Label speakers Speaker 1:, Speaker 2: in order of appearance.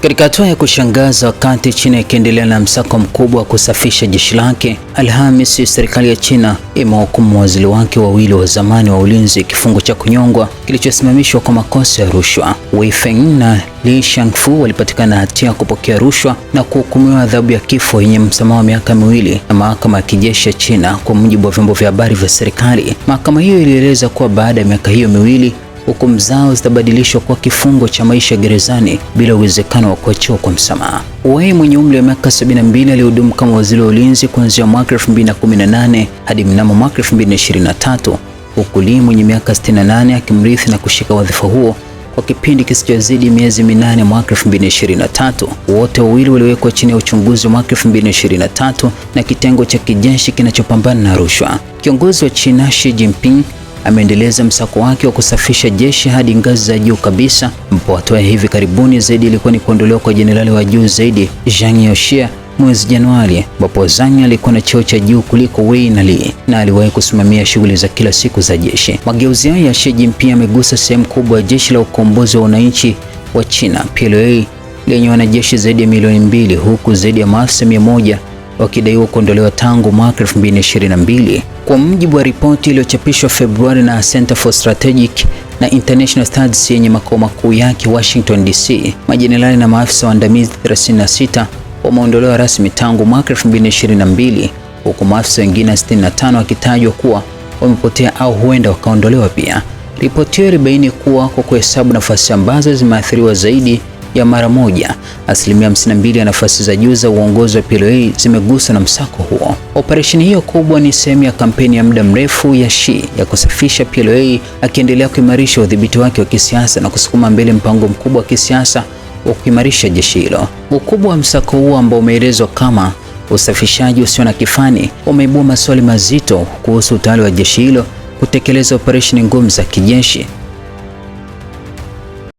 Speaker 1: Katika hatua ya kushangaza, wakati China ikiendelea na msako mkubwa wa kusafisha jeshi lake, Alhamisi serikali ya China imehukumu mawaziri wake wawili wa zamani wa ulinzi kifungo cha kunyongwa kilichosimamishwa kwa makosa ya rushwa. Wei Feng na Li Shangfu walipatikana hatia ya kupokea rushwa na kuhukumiwa adhabu ya kifo yenye msamaha wa miaka miwili na mahakama ya kijeshi ya China, kwa mujibu wa vyombo vya habari vya serikali. Mahakama hiyo ilieleza kuwa baada ya miaka hiyo miwili hukumu zao zitabadilishwa kwa kifungo cha maisha gerezani bila uwezekano wa kuachiwa kwa msamaha. Wei mwenye umri wa miaka 72 alihudumu kama waziri wa ulinzi kuanzia mwaka 2018 hadi mnamo mwaka 2023, huku Li mwenye miaka 68 akimrithi na kushika wadhifa huo kwa kipindi kisichozidi miezi 8 mwaka 2023. Wote wawili waliwekwa chini ya uchunguzi wa mwaka 2023 na kitengo cha kijeshi kinachopambana na rushwa. Kiongozi wa China Xi Jinping ameendeleza msako wake wa kusafisha jeshi hadi ngazi za juu kabisa, ambapo hatua ya hivi karibuni zaidi ilikuwa ni kuondolewa kwa jenerali wa juu zaidi Zhang Yaoxia mwezi Januari, ambapo Zhang alikuwa na cheo cha juu kuliko Wei na Li na aliwahi kusimamia shughuli za kila siku za jeshi. Mageuzi haya ya Xi Jinping yamegusa sehemu kubwa ya jeshi la ukombozi wa wananchi wa China PLA lenye wanajeshi zaidi ya milioni 2, huku zaidi ya maafisa 100 wakidaiwa kuondolewa tangu mwaka 2022. Kwa mujibu wa ripoti iliyochapishwa Februari na Center for Strategic na International Studies yenye makao makuu yake Washington DC, majenerali na maafisa waandamizi 36 wameondolewa rasmi tangu mwaka 2022, huku maafisa wengine 65 wakitajwa kuwa wamepotea au huenda wakaondolewa pia. Ripoti hiyo ilibaini kuwa kwa kuhesabu nafasi ambazo zimeathiriwa zaidi ya mara moja, asilimia 52 ya nafasi za juu za uongozi wa PLA zimeguswa na msako huo. Operesheni hiyo kubwa ni sehemu ya kampeni ya muda mrefu ya Xi ya kusafisha PLA, akiendelea kuimarisha udhibiti wake wa kisiasa na kusukuma mbele mpango mkubwa wa kisiasa wa kuimarisha jeshi hilo. Ukubwa wa msako huo ambao umeelezwa kama usafishaji usio na kifani umeibua maswali mazito kuhusu utawala wa jeshi hilo kutekeleza operesheni ngumu za kijeshi.